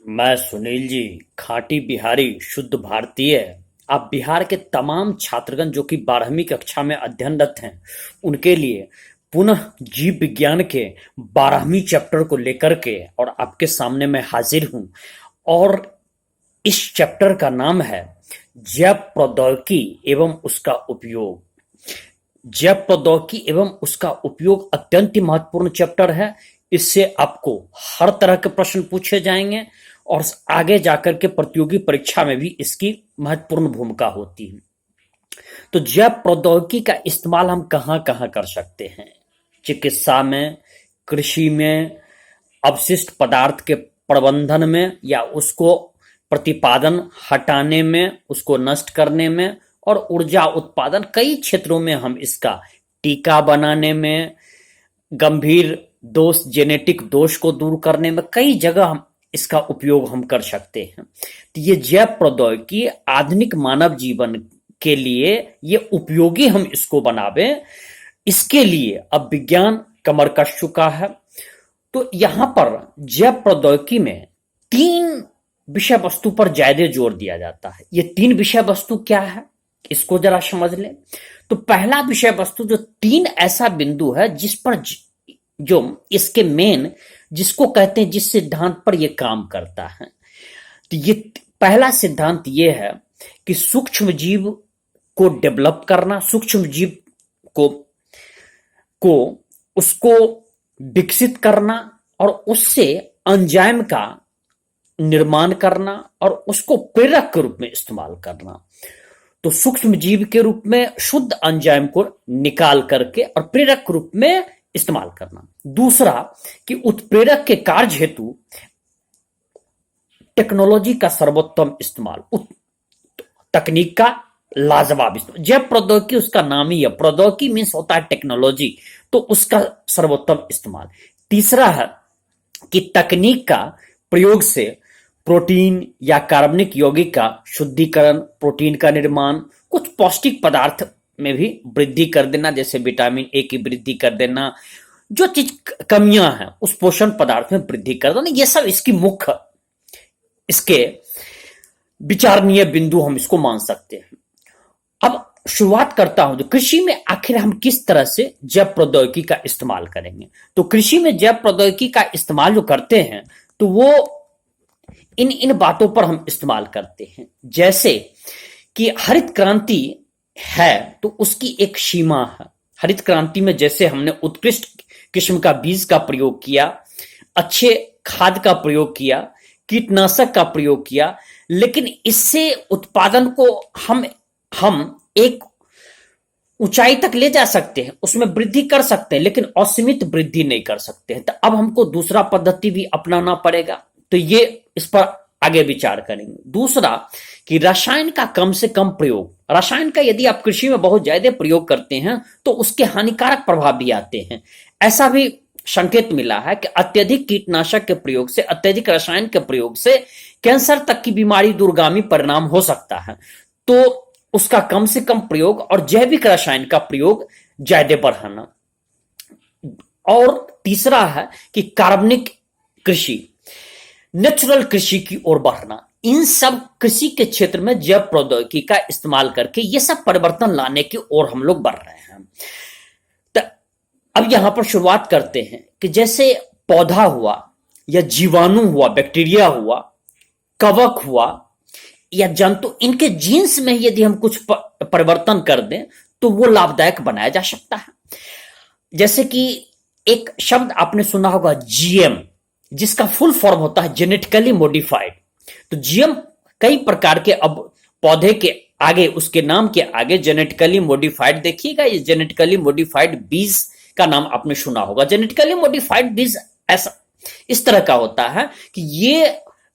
मैं सुनील जी, खाटी बिहारी शुद्ध भारतीय। आप बिहार के तमाम छात्रगण जो कि 12वीं कक्षा में अध्ययनरत हैं, उनके लिए पुनः जीव विज्ञान के 12वीं चैप्टर को लेकर के और आपके सामने मैं हाजिर हूं। और इस चैप्टर का नाम है जैव प्रौद्योगिकी एवं उसका उपयोग। जैव प्रौद्योगिकी एवं उसका उपयोग अत्यंत ही महत्वपूर्ण चैप्टर है। इससे आपको हर तरह के प्रश्न पूछे जाएंगे और आगे जाकर के प्रतियोगी परीक्षा में भी इसकी महत्वपूर्ण भूमिका होती है। तो जैव प्रौद्योगिकी का इस्तेमाल हम कहाँ कहाँ कर सकते हैं? चिकित्सा में, कृषि में, अवशिष्ट पदार्थ के प्रबंधन में या उसको प्रतिपादन हटाने में, उसको नष्ट करने में, और ऊर्जा उत्पादन, कई क्षेत्रों में हम इसका टीका बनाने में, गंभीर दोष, जेनेटिक दोष को दूर करने में, कई जगह हम इसका उपयोग हम कर सकते हैं। तो ये जैव प्रौद्योगिकी आधुनिक मानव जीवन के लिए ये उपयोगी हम इसको बनावे, इसके लिए अब विज्ञान कमर कस चुका है। तो यहां पर जैव प्रौद्योगिकी में 3 विषय वस्तु पर ज्यादा जोर दिया जाता है। ये 3 विषय वस्तु क्या है, इसको जरा समझ लें। तो पहला विषय वस्तु जो 3 ऐसा बिंदु है जिस पर जो इसके मेन, जिसको कहते हैं, जिस सिद्धांत पर यह काम करता है। तो ये पहला सिद्धांत ये है कि सूक्ष्म जीव को डेवलप करना, सूक्ष्म जीव को उसको विकसित करना और उससे एंजाइम का निर्माण करना और उसको प्रेरक के रूप में इस्तेमाल करना। तो सूक्ष्म जीव के रूप में शुद्ध एंजाइम को निकाल करके और प्रेरक के रूप में इस्तेमाल करना। दूसरा कि उत्प्रेरक के कार्य हेतु टेक्नोलॉजी का सर्वोत्तम इस्तेमाल, तकनीक का लाजवाब इस्तेमाल। जैव प्रौद्योगिकी उसका नाम ही है, प्रौद्योगिकी मीन्स होता है टेक्नोलॉजी, तो उसका सर्वोत्तम इस्तेमाल। तीसरा है कि तकनीक का प्रयोग से प्रोटीन या कार्बनिक यौगिक का शुद्धिकरण, प्रोटीन का निर्माण, कुछ पौष्टिक पदार्थ में भी वृद्धि कर देना, जैसे विटामिन ए की वृद्धि कर देना, जो चीज कमियां हैं उस पोषण पदार्थ में वृद्धि कर देना। ये सब इसकी मुख्य, इसके विचारणीय बिंदु हम इसको मान सकते हैं। अब शुरुआत करता हूं, तो कृषि में आखिर हम किस तरह से जैव प्रौद्योगिकी का इस्तेमाल करेंगे। तो कृषि में जैव प्रौद्योगिकी का इस्तेमाल जो करते हैं, तो वो इन बातों पर हम इस्तेमाल करते हैं। जैसे कि हरित क्रांति है तो उसकी एक सीमा है। हरित क्रांति में जैसे हमने उत्कृष्ट किस्म का बीज का प्रयोग किया, अच्छे खाद का प्रयोग किया, कीटनाशक का प्रयोग किया, लेकिन इससे उत्पादन को हम एक ऊंचाई तक ले जा सकते हैं, उसमें वृद्धि कर सकते हैं, लेकिन असीमित वृद्धि नहीं कर सकते हैं। तो अब हमको दूसरा पद्धति भी अपनाना पड़ेगा। तो ये इस पर आगे विचार करेंगे। दूसरा कि रसायन का कम से कम प्रयोग। रसायन का यदि आप कृषि में बहुत ज्यादा प्रयोग करते हैं तो उसके हानिकारक प्रभाव भी आते हैं। ऐसा भी संकेत मिला है कि अत्यधिक कीटनाशक के प्रयोग से, अत्यधिक रसायन के प्रयोग से कैंसर तक की बीमारी दूरगामी परिणाम हो सकता है। तो उसका कम से कम प्रयोग और जैविक रसायन का प्रयोग ज्यादा बढ़ाना। और तीसरा है कि कार्बनिक कृषि, नेचुरल कृषि की ओर बढ़ना। इन सब कृषि के क्षेत्र में जैव प्रौद्योगिकी का इस्तेमाल करके ये सब परिवर्तन लाने की ओर हम लोग बढ़ रहे हैं। तो अब यहां पर शुरुआत करते हैं कि जैसे पौधा हुआ या जीवाणु हुआ, बैक्टीरिया हुआ, कवक हुआ या जंतु, इनके जीन्स में यदि हम कुछ परिवर्तन कर दें तो वो लाभदायक बनाया जा सकता है। जैसे कि एक शब्द आपने सुना होगा जीएम, जिसका फुल फॉर्म होता है जेनेटिकली मॉडिफाइड। तो जीएम कई प्रकार के, अब पौधे के आगे, उसके नाम के आगे जेनेटिकली मॉडिफाइड, देखिएगा ये जेनेटिकली मॉडिफाइड बीज का नाम आपने सुना होगा। जेनेटिकली मॉडिफाइड बीज ऐसा इस तरह का होता है कि ये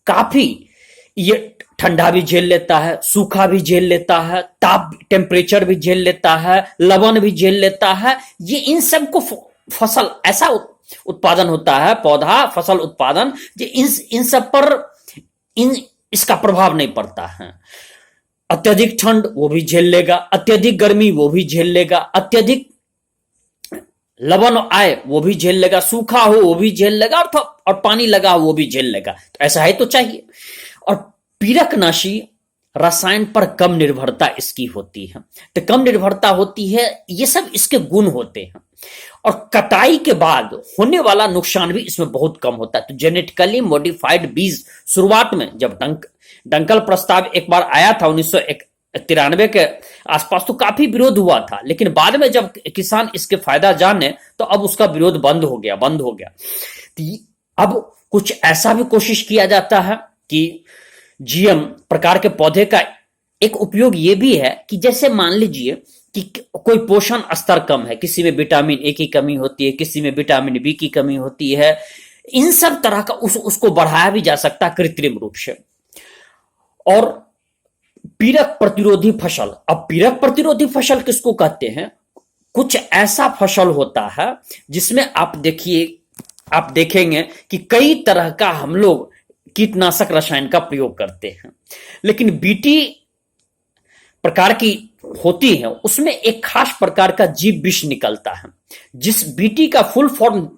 काफी, ये ठंडा भी झेल लेता है, सूखा भी झेल लेता है, ताप टेम्परेचर भी झेल लेता है, लवण भी झेल लेता है। ये इन सब को फसल ऐसा उत्पादन होता है, पौधा फसल उत्पादन, जो इन सब पर इसका प्रभाव नहीं पड़ता है। अत्यधिक ठंड वो भी झेल लेगा, अत्यधिक गर्मी वो भी झेल लेगा, अत्यधिक लवण आए वो भी झेल लेगा, सूखा हो वो भी झेल लेगा, और पानी लगा हो वो भी झेल लेगा। तो ऐसा है तो चाहिए। और पीड़कनाशी रसायन पर कम निर्भरता इसकी होती है। तो कम निर्भरता होती है, ये सब इसके गुण होते हैं। और कटाई के बाद होने वाला नुकसान भी इसमें बहुत कम होता है। तो जेनेटिकली मॉडिफाइड बीज शुरुआत में जब डंकल प्रस्ताव एक बार आया था 1993 के आसपास, तो काफी विरोध हुआ था, लेकिन बाद में जब किसान इसके फायदा जाने तो अब उसका विरोध बंद हो गया। तो अब कुछ ऐसा भी कोशिश किया जाता है कि जीएम प्रकार के पौधे का एक उपयोग यह भी है कि जैसे मान लीजिए कि कोई पोषण स्तर कम है, किसी में विटामिन ए की कमी होती है, किसी में विटामिन बी की कमी होती है, इन सब तरह का उसको बढ़ाया भी जा सकता है कृत्रिम रूप से। और पीड़क प्रतिरोधी फसल, अब पीड़क प्रतिरोधी फसल किसको कहते हैं? कुछ ऐसा फसल होता है जिसमें आप देखेंगे कि कई तरह का हम लोग कीटनाशक रसायन का प्रयोग करते हैं, लेकिन बीटी प्रकार की होती है, उसमें एक खास प्रकार का जीव विष निकलता है। जिस बीटी का फुल फॉर्म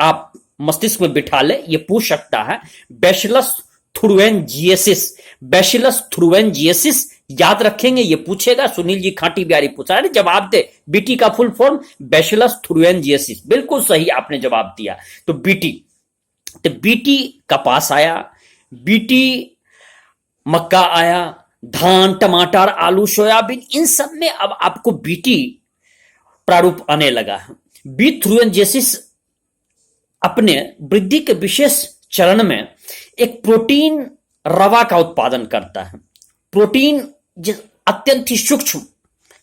आप मस्तिष्क में बिठा ले, ये पूछ सकता है बैसिलस थुरुएंजिएसिस। बैसिलस थुरुएंजिएसिस याद रखेंगे, ये पूछेगा। सुनील जी खाटी बिहारी पूछा है, जवाब दे। बीटी का फुल फॉर्म बैसिलस थुरुएंजिएसिस, बिल्कुल सही आपने जवाब दिया। तो बीटी कपास आया, बीटी मक्का आया, धान, टमाटर, आलू, सोयाबीन, इन सब में अब आपको बीटी प्रारूप आने लगा है। बी थ्रुएंजेसिस अपने वृद्धि के विशेष चरण में एक प्रोटीन रवा का उत्पादन करता है। प्रोटीन अत्यंत ही सूक्ष्म,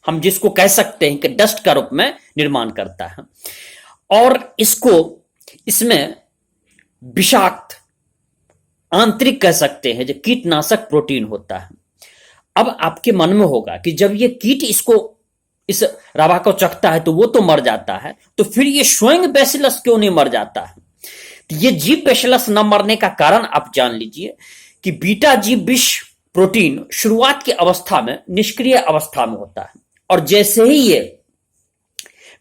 हम जिसको कह सकते हैं कि डस्ट का रूप में निर्माण करता है, और इसमें विषाक्त आंतरिक कह सकते हैं जो कीटनाशक प्रोटीन होता है। अब आपके मन में होगा कि जब ये कीट इस रवा को चखता है तो वो तो मर जाता है, तो फिर ये स्वयं बैसिलस क्यों नहीं मर जाता है? तो ये जीव बैसिलस न मरने का कारण आप जान लीजिए कि बीटा जीव विष प्रोटीन शुरुआत की अवस्था में निष्क्रिय अवस्था में होता है, और जैसे ही ये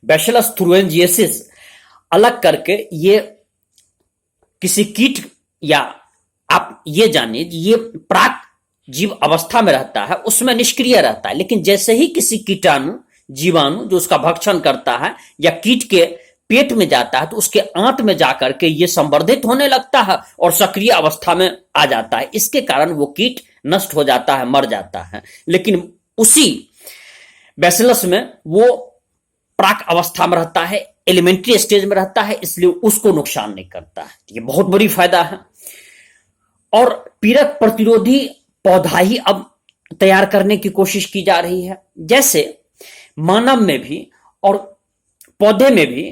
बैसिलस थुरुएंजिएसिस अलग करके ये किसी कीट, या आप ये जानिए ये प्राक जीव अवस्था में रहता है, उसमें निष्क्रिय रहता है, लेकिन जैसे ही किसी कीटाणु जीवाणु जो उसका भक्षण करता है या कीट के पेट में जाता है, तो उसके आंत में जाकर के ये संवर्धित होने लगता है और सक्रिय अवस्था में आ जाता है। इसके कारण वो कीट नष्ट हो जाता है, मर जाता है। लेकिन उसी बैसिलस में वो प्राक अवस्था में रहता है, एलिमेंट्री स्टेज में रहता है, इसलिए उसको नुकसान नहीं करता है। ये बहुत बड़ी फायदा है। और पीड़क प्रतिरोधी पौधा ही अब तैयार करने की कोशिश की जा रही है। जैसे मानव में भी और पौधे में भी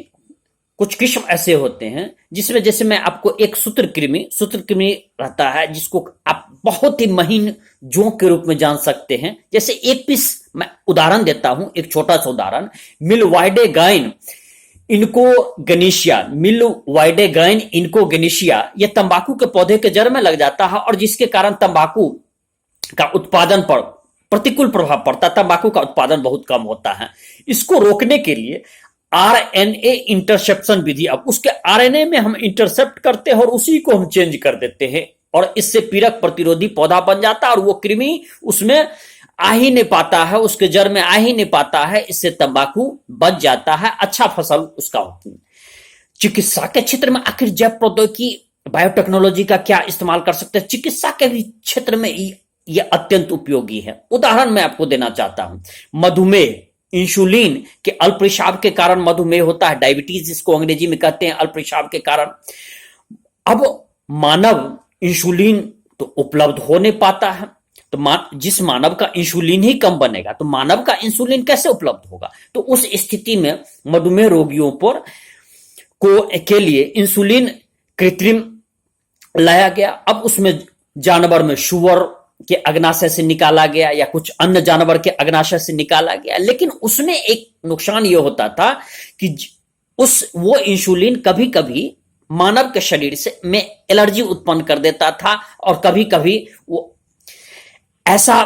कुछ किस्म ऐसे होते हैं जिसमें, जैसे मैं आपको एक सूत्रकृमि रहता है, जिसको आप बहुत ही महीन जोंक के रूप में जान सकते हैं। जैसे एक पीस मैं उदाहरण देता हूं, एक छोटा सा उदाहरण, मिलवाइडेगाइन इनको ये तंबाकू के पौधे के जड़ में लग जाता है, और जिसके कारण तंबाकू का उत्पादन पर प्रतिकूल प्रभाव पड़ता है। तंबाकू का उत्पादन बहुत कम होता है। इसको रोकने के लिए आरएनए इंटरसेप्शन विधि, अब उसके आरएनए में हम इंटरसेप्ट करते हैं और उसी को हम चेंज कर देते हैं, और इससे पीड़क प्रतिरोधी पौधा बन जाता है, और वो कृमि उसमें आ ही नहीं पाता है, उसके जड़ में आ ही नहीं पाता है। इससे तंबाकू बच जाता है, अच्छा फसल उसका होती है। चिकित्सा के क्षेत्र में आखिर जैव प्रौद्योगिकी बायोटेक्नोलॉजी का क्या इस्तेमाल कर सकते हैं? चिकित्सा के भी क्षेत्र में यह अत्यंत उपयोगी है। उदाहरण मैं आपको देना चाहता हूं, मधुमेह, इंसुलिन के अल्प रिसाव के कारण मधुमेह होता है, डायबिटीज जिसको अंग्रेजी में कहते हैं, अल्प रिसाव के कारण। अब मानव इंसुलिन तो उपलब्ध हो नहीं पाता है, तो जिस मानव का इंसुलिन ही कम बनेगा, तो मानव का इंसुलिन कैसे उपलब्ध होगा? तो उस स्थिति में मधुमेह रोगियों के लिए इंसुलिन कृत्रिम लाया गया। अब उसमें जानवर में सुअर के अग्नाशय से निकाला गया या कुछ अन्य जानवर के अग्नाशय से निकाला गया, लेकिन उसमें एक नुकसान यह होता था कि वो इंसुलिन कभी कभी मानव के शरीर में एलर्जी उत्पन्न कर देता था, और कभी कभी वो ऐसा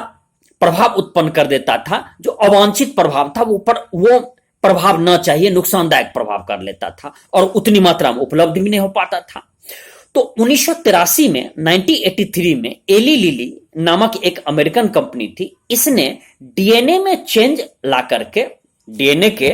प्रभाव उत्पन्न कर देता था जो अवांछित प्रभाव था, वो प्रभाव न चाहिए नुकसानदायक प्रभाव कर लेता था और उतनी मात्रा में उपलब्ध भी नहीं हो पाता था। तो 1983 में 1983 में एली लिली नामक एक अमेरिकन कंपनी थी, इसने डीएनए में चेंज ला करके डीएनए के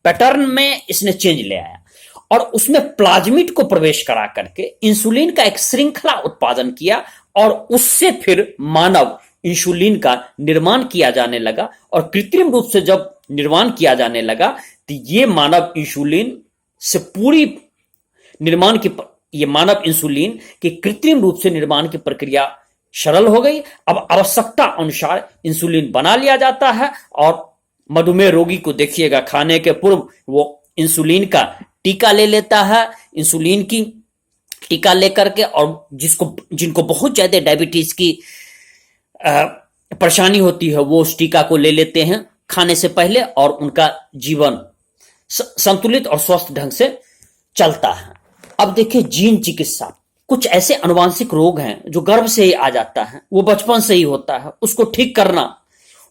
पैटर्न में इसने चेंज ले आया और उसमें प्लाज्मिड को प्रवेश करा करके इंसुलिन का एक श्रृंखला उत्पादन किया और उससे फिर मानव इंसुलिन का निर्माण किया जाने लगा। और कृत्रिम रूप से जब निर्माण किया जाने लगा तो ये मानव इंसुलिन से पूरी निर्माण की ये मानव इंसुलिन के कृत्रिम रूप से निर्माण की प्रक्रिया सरल हो गई। अब आवश्यकता अनुसार इंसुलिन बना लिया जाता है और मधुमेह रोगी को देखिएगा खाने के पूर्व वो इंसुलिन का टीका ले लेता है, इंसुलिन की टीका लेकर के, और जिनको बहुत ज्यादा डायबिटीज की परेशानी होती है वो उस टीका को ले लेते हैं खाने से पहले और उनका जीवन संतुलित और स्वस्थ ढंग से चलता है। अब देखिए जीन चिकित्सा, कुछ ऐसे अनुवांशिक रोग हैं जो गर्भ से ही आ जाता है, वो बचपन से ही होता है, उसको ठीक करना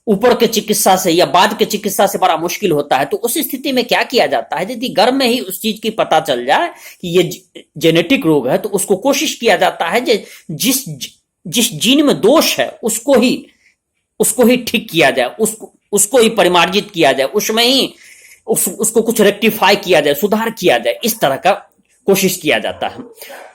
ऊपर के चिकित्सा से या बाद के चिकित्सा से बड़ा मुश्किल होता है। तो उस स्थिति में क्या किया जाता है, यदि गर्भ में ही उस चीज की पता चल जाए कि ये जेनेटिक रोग है तो उसको कोशिश किया जाता है जिस जीन में दोष है उसको ही ठीक किया जाए, उसको ही परिमार्जित किया जाए, उसमें ही उसको कुछ रेक्टिफाई किया जाए, सुधार किया जाए, इस तरह का कोशिश किया जाता है।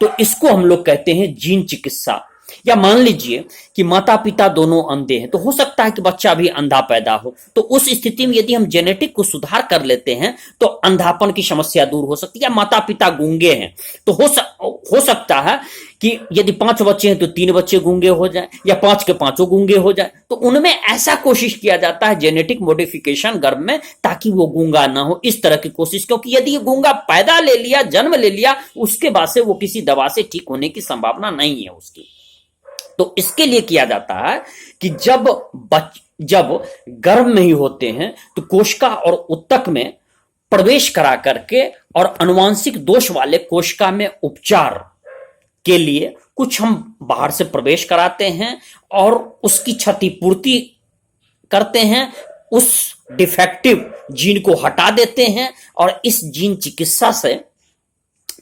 तो इसको हम लोग कहते हैं जीन चिकित्सा। या मान लीजिए कि माता पिता दोनों अंधे हैं, तो हो सकता है कि बच्चा भी अंधा पैदा हो, तो उस स्थिति में यदि हम जेनेटिक को सुधार कर लेते हैं तो अंधापन की समस्या दूर हो सकती है। या माता पिता गूंगे हैं तो हो सकता है कि यदि 5 बच्चे हैं तो 3 बच्चे गूंगे हो जाएं या 5 के 5 गूंगे हो जाएं, तो उनमें ऐसा कोशिश किया जाता है जेनेटिक मॉडिफिकेशन गर्भ में, ताकि वो गूंगा ना हो, इस तरह की कोशिश। क्योंकि यदि ये गूंगा पैदा ले लिया, जन्म ले लिया, उसके बाद से वो किसी दवा से ठीक होने की संभावना नहीं है उसकी। तो इसके लिए किया जाता है कि जब गर्भ में ही होते हैं तो कोशिका और उत्तक में प्रवेश करा करके और अनुवांशिक दोष वाले कोशिका में उपचार के लिए कुछ हम बाहर से प्रवेश कराते हैं और उसकी क्षतिपूर्ति करते हैं, उस डिफेक्टिव जीन को हटा देते हैं। और इस जीन चिकित्सा से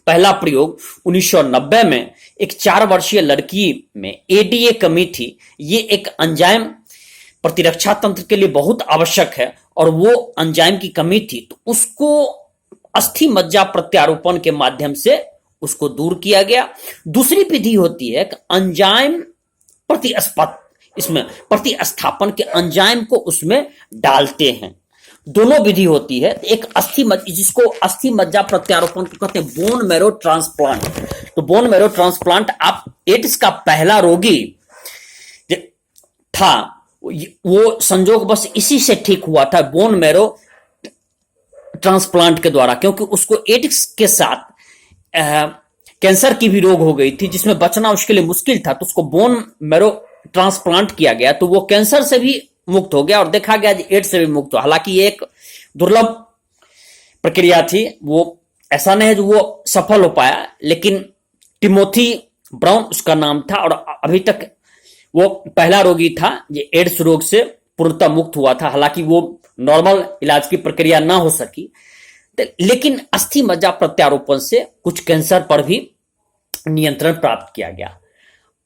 पहला प्रयोग 1990 में एक 4 वर्षीय लड़की में एडीए कमी थी। ये एक एंजाइम प्रतिरक्षा तंत्र के लिए बहुत आवश्यक है और वो एंजाइम की कमी थी, तो उसको अस्थि मज्जा प्रत्यारोपण के माध्यम से उसको दूर किया गया। दूसरी विधि होती है कि एंजाइम प्रतिस्थापन के एंजाइम को उसमें डालते हैं। दोनों विधि होती है। एक जिसको अस्थि मज्जा प्रत्यारोपण को कहते हैं बोन मैरो ट्रांसप्लांट। तो बोन मैरो ट्रांसप्लांट, आप एड्स का पहला रोगी था, वो संजोग बस इसी से ठीक हुआ था, बोन मैरो ट्रांसप्लांट के द्वारा, क्योंकि उसको एड्स के साथ कैंसर की भी रोग हो गई थी जिसमें बचना उसके लिए मुश्किल था। तो उसको बोन मैरो ट्रांसप्लांट किया गया तो वो कैंसर से भी मुक्त हो गया और देखा गया एड्स से भी मुक्त हो। हालांकि ये एक दुर्लभ प्रक्रिया थी, वो ऐसा नहीं है जो वो सफल हो पाया, लेकिन टिमोथी ब्राउन उसका नाम था और अभी तक वो पहला रोगी था जो एड्स रोग से पूर्णतः मुक्त हुआ था। हालांकि वो नॉर्मल इलाज की प्रक्रिया ना हो सकी, लेकिन अस्थि मज्जा प्रत्यारोपण से कुछ कैंसर पर भी नियंत्रण प्राप्त किया गया।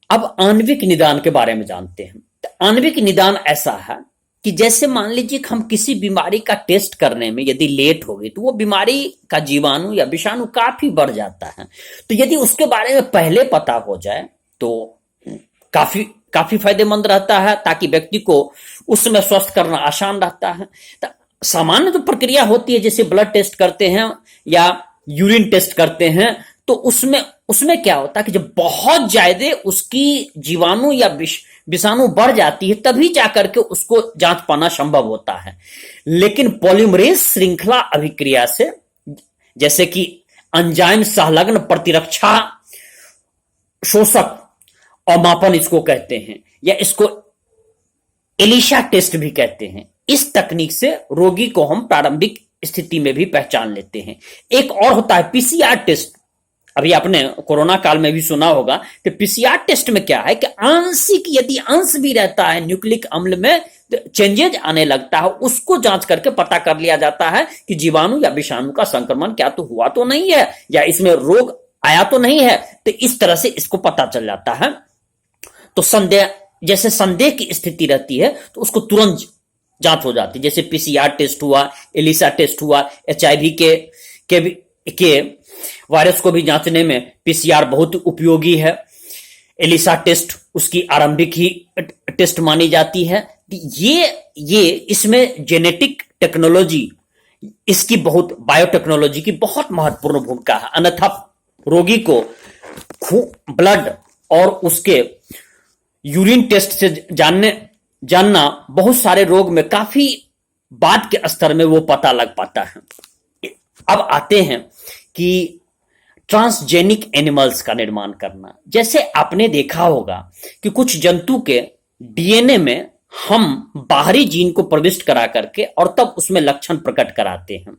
अब आणविक निदान के बारे में जानते हैं। आणविक निदान ऐसा है कि जैसे मान लीजिए कि हम किसी बीमारी का टेस्ट करने में यदि लेट हो गई तो वो बीमारी का जीवाणु या विषाणु काफी बढ़ जाता है। तो यदि उसके बारे में पहले पता हो जाए तो काफी फायदेमंद रहता है, ताकि व्यक्ति को उस समय स्वस्थ करना आसान रहता है। तो सामान्य जो प्रक्रिया होती है, जैसे ब्लड टेस्ट करते हैं या यूरिन टेस्ट करते हैं, तो उसमें क्या होता है कि जब बहुत ज्यादा उसकी जीवाणु या विषाणु बढ़ जाती है तभी जाकर के उसको जांच पाना संभव होता है। लेकिन पॉलीमरेज श्रृंखला अभिक्रिया से, जैसे कि एंजाइम संलग्न प्रतिरक्षा शोषक अवमापन इसको कहते हैं, या इसको एलिशा टेस्ट भी कहते हैं, इस तकनीक से रोगी को हम प्रारंभिक स्थिति में भी पहचान लेते हैं। एक और होता है पीसीआर टेस्ट। अभी आपने कोरोना काल में भी सुना होगा कि पीसीआर टेस्ट में क्या है कि आंशिक यदि अंश भी रहता है न्यूक्लिक अम्ल में चेंजेज आने लगता है, उसको जांच करके पता कर लिया जाता है कि जीवाणु या विषाणु का संक्रमण क्या तो हुआ तो नहीं है, या इसमें रोग आया तो नहीं है। तो इस तरह से इसको पता चल जाता है। तो संदेह, जैसे संदेह की स्थिति रहती है तो उसको तुरंत जांच हो जाती है। जैसे पीसीआर टेस्ट हुआ, एलिसा टेस्ट हुआ, एचआईवी के वायरस को भी जांचने में पीसीआर बहुत उपयोगी है। एलिसा टेस्ट उसकी आरंभिक ही टेस्ट मानी जाती है। ये इसमें जेनेटिक टेक्नोलॉजी, इसकी बहुत, बायोटेक्नोलॉजी की बहुत महत्वपूर्ण भूमिका है। अन्यथा रोगी को ब्लड और उसके यूरिन टेस्ट से जानना बहुत सारे रोग में काफी बाद के स्तर में वो पता लग पाता है। अब आते हैं कि ट्रांसजेनिक एनिमल्स का निर्माण करना। जैसे आपने देखा होगा कि कुछ जंतु के डीएनए में हम बाहरी जीन को प्रविष्ट करा करके और तब उसमें लक्षण प्रकट कराते हैं।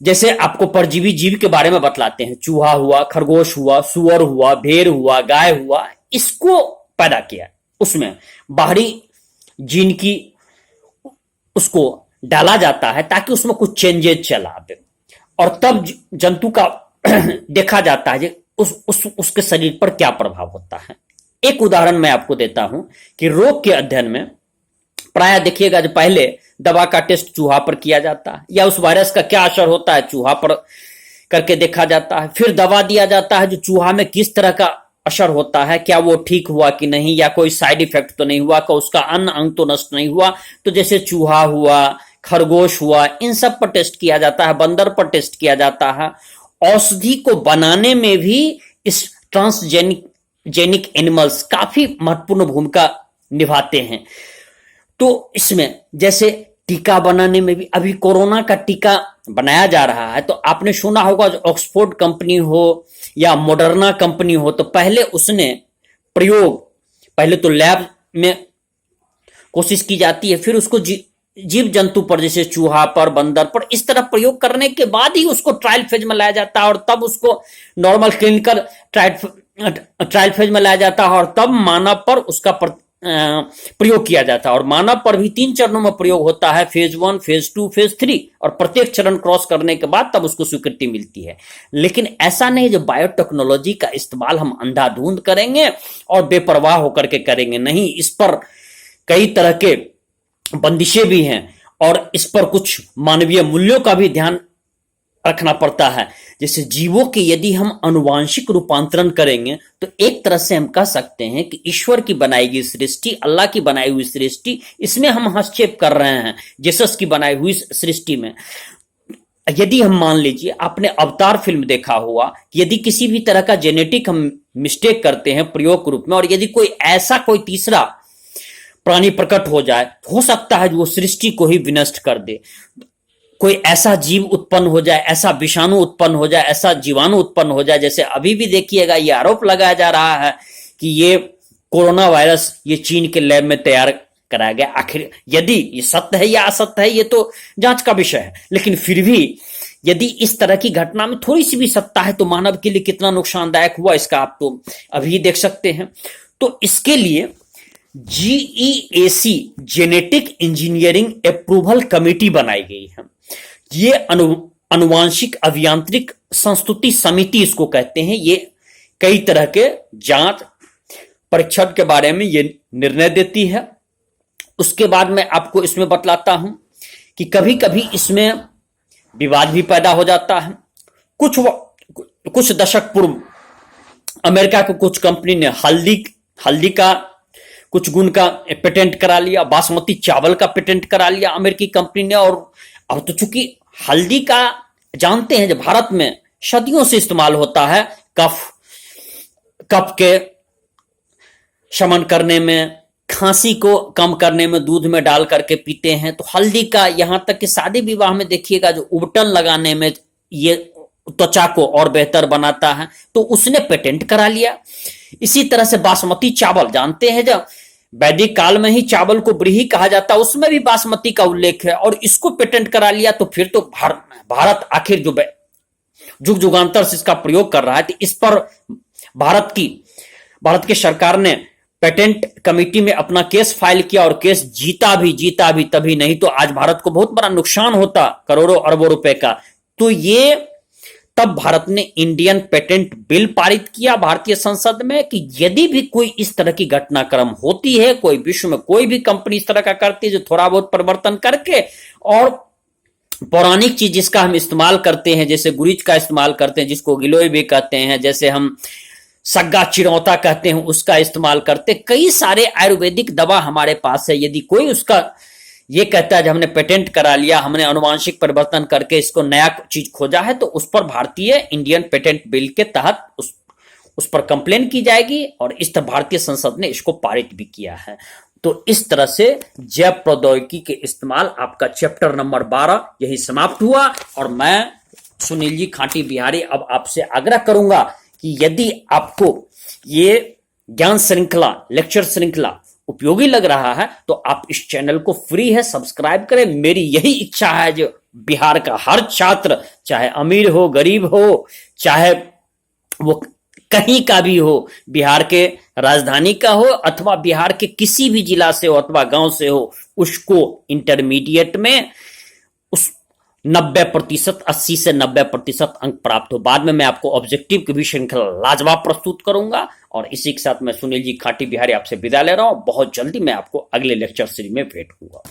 जैसे आपको परजीवी जीव के बारे में बतलाते हैं, चूहा हुआ, खरगोश हुआ, सुअर हुआ, भेड़ हुआ, गाय हुआ, इसको पैदा किया, उसमें बाहरी जीन की उसको डाला जाता है ताकि उसमें कुछ चेंजेज चला दे, और तब जंतु का देखा जाता है उसके शरीर पर क्या प्रभाव होता है। एक उदाहरण मैं आपको देता हूं कि रोग के अध्ययन में प्राय देखिएगा जो पहले दवा का टेस्ट चूहा पर किया जाता है, या उस वायरस का क्या असर होता है चूहा पर करके देखा जाता है। फिर दवा दिया जाता है जो चूहा में किस तरह का असर होता है, क्या वो ठीक हुआ कि नहीं, या कोई साइड इफेक्ट तो नहीं हुआ, क्या उसका अन्य अंग तो नष्ट नहीं हुआ। तो जैसे चूहा हुआ, खरगोश हुआ, इन सब पर टेस्ट किया जाता है, बंदर पर टेस्ट किया जाता है। औषधि को बनाने में भी इस ट्रांसजेनिक एनिमल्स काफी महत्वपूर्ण भूमिका निभाते हैं। तो इसमें जैसे टीका बनाने में भी, अभी कोरोना का टीका बनाया जा रहा है, तो आपने सुना होगा जो ऑक्सफोर्ड कंपनी हो या मॉडर्ना कंपनी हो, तो पहले उसने प्रयोग, पहले तो लैब में कोशिश की जाती है, फिर उसको जीव जंतु पर, जैसे चूहा पर, बंदर पर, इस तरह प्रयोग करने के बाद ही उसको ट्रायल फेज में लाया जाता है, और तब उसको नॉर्मल क्लिनिकल ट्रायल फेज में लाया जाता है, और तब मानव पर उसका प्रयोग किया जाता है। और मानव पर भी 3 चरणों में प्रयोग होता है, फेज 1, फेज 2, फेज 3, और प्रत्येक चरण क्रॉस करने के बाद तब उसको स्वीकृति मिलती है। लेकिन ऐसा नहीं जो बायोटेक्नोलॉजी का इस्तेमाल हम अंधाधुंध करेंगे और बेपरवाह होकर के करेंगे, नहीं, इस पर कई तरह के बंदिशें भी हैं, और इस पर कुछ मानवीय मूल्यों का भी ध्यान रखना पड़ता है। जैसे जीवों के यदि हम अनुवांशिक रूपांतरण करेंगे तो एक तरह से हम कह सकते हैं कि ईश्वर की बनाई गई सृष्टि, अल्लाह की बनाई हुई सृष्टि, इसमें हम हस्तक्षेप कर रहे हैं जीसस की बनाई हुई सृष्टि में। यदि हम मान लीजिए, आपने अवतार फिल्म देखा हुआ, यदि किसी भी तरह का जेनेटिक हम मिस्टेक करते हैं प्रयोग के रूप में, और यदि कोई तीसरा प्राणी प्रकट हो जाए, हो सकता है वो सृष्टि को ही विनष्ट कर दे। कोई ऐसा जीव उत्पन्न हो जाए, ऐसा विषाणु उत्पन्न हो जाए, ऐसा जीवाणु उत्पन्न हो जाए, जैसे अभी भी देखिएगा ये आरोप लगाया जा रहा है कि ये कोरोना वायरस ये चीन के लैब में तैयार कराया गया। आखिर यदि ये सत्य है या असत्य है, ये तो जांच का विषय है, लेकिन फिर भी यदि इस तरह की घटना में थोड़ी सी भी सत्ता है तो मानव के लिए कितना नुकसानदायक हुआ, इसका आप तो अभी देख सकते हैं। तो इसके लिए GEAC, genetic engineering approval committee बनाई गई है। ये अनुवांशिक अभियांत्रिक संस्तुति समिति इसको कहते हैं। ये कई तरह के जांच परीक्षण के बारे में ये निर्णय देती है। उसके बाद मैं आपको इसमें बतलाता हूं कि कभी कभी इसमें विवाद भी पैदा हो जाता है। कुछ दशक पूर्व अमेरिका को कुछ कंपनी ने हल्दी का कुछ गुण का पेटेंट करा लिया, बासमती चावल का पेटेंट करा लिया अमेरिकी कंपनी ने। और अब तो चूंकि हल्दी का जानते हैं, जब भारत में सदियों से इस्तेमाल होता है, कफ के शमन करने में, खांसी को कम करने में दूध में डाल करके पीते हैं। तो हल्दी का यहां तक कि शादी विवाह में देखिएगा जो उबटन लगाने में ये त्वचा को और बेहतर बनाता है, तो उसने पेटेंट करा लिया। इसी तरह से बासमती चावल जानते हैं, जब वैदिक काल में ही चावल को ब्रीही कहा जाता है, उसमें भी बासमती का उल्लेख है, और इसको पेटेंट करा लिया। तो फिर तो भारत आखिर जो जुग जुगांतर से इसका प्रयोग कर रहा है, तो इस पर भारत की सरकार ने पेटेंट कमेटी में अपना केस फाइल किया और केस जीता भी तभी, नहीं तो आज भारत को बहुत बड़ा नुकसान होता, करोड़ों अरबों रुपए का। तो ये तब भारत ने इंडियन पेटेंट बिल पारित किया भारतीय संसद में कि यदि भी कोई इस तरह की घटनाक्रम होती है, कोई विश्व में कोई भी कंपनी इस तरह का करती है जो थोड़ा बहुत परिवर्तन करके और पौराणिक चीज जिसका हम इस्तेमाल करते हैं, जैसे गुरीच का इस्तेमाल करते हैं, जिसको गिलोय भी कहते हैं, जैसे हम सग्गा चिरौता कहते हैं, उसका इस्तेमाल करते, कई सारे आयुर्वेदिक दवा हमारे पास है। यदि कोई उसका ये कहता है जब हमने पेटेंट करा लिया, हमने अनुवांशिक परिवर्तन करके इसको नया चीज खोजा है, तो उस पर भारतीय इंडियन पेटेंट बिल के तहत उस पर कंप्लेन की जाएगी और इस तरह भारतीय संसद ने इसको पारित भी किया है। तो इस तरह से जैव प्रौद्योगिकी के इस्तेमाल आपका चैप्टर नंबर 12 यही समाप्त हुआ। और मैं सुनील जी खाटी बिहारी अब आपसे आग्रह करूंगा कि यदि आपको ये ज्ञान श्रृंखला, लेक्चर श्रृंखला उपयोगी लग रहा है तो आप इस चैनल को फ्री है सब्सक्राइब करें। मेरी यही इच्छा है जो बिहार का हर छात्र, चाहे अमीर हो, गरीब हो, चाहे वो कहीं का भी हो, बिहार के राजधानी का हो अथवा बिहार के किसी भी जिला से हो अथवा गांव से हो, उसको इंटरमीडिएट में उस 90%, 80 से 90% अंक प्राप्त हो। बाद में मैं आपको ऑब्जेक्टिव की भी श्रृंखला लाजवाब प्रस्तुत करूंगा। और इसी के साथ मैं सुनील जी खाटी बिहारी आपसे विदा ले रहा हूं। बहुत जल्दी मैं आपको अगले लेक्चर सीरीज में भेंट होऊंगा।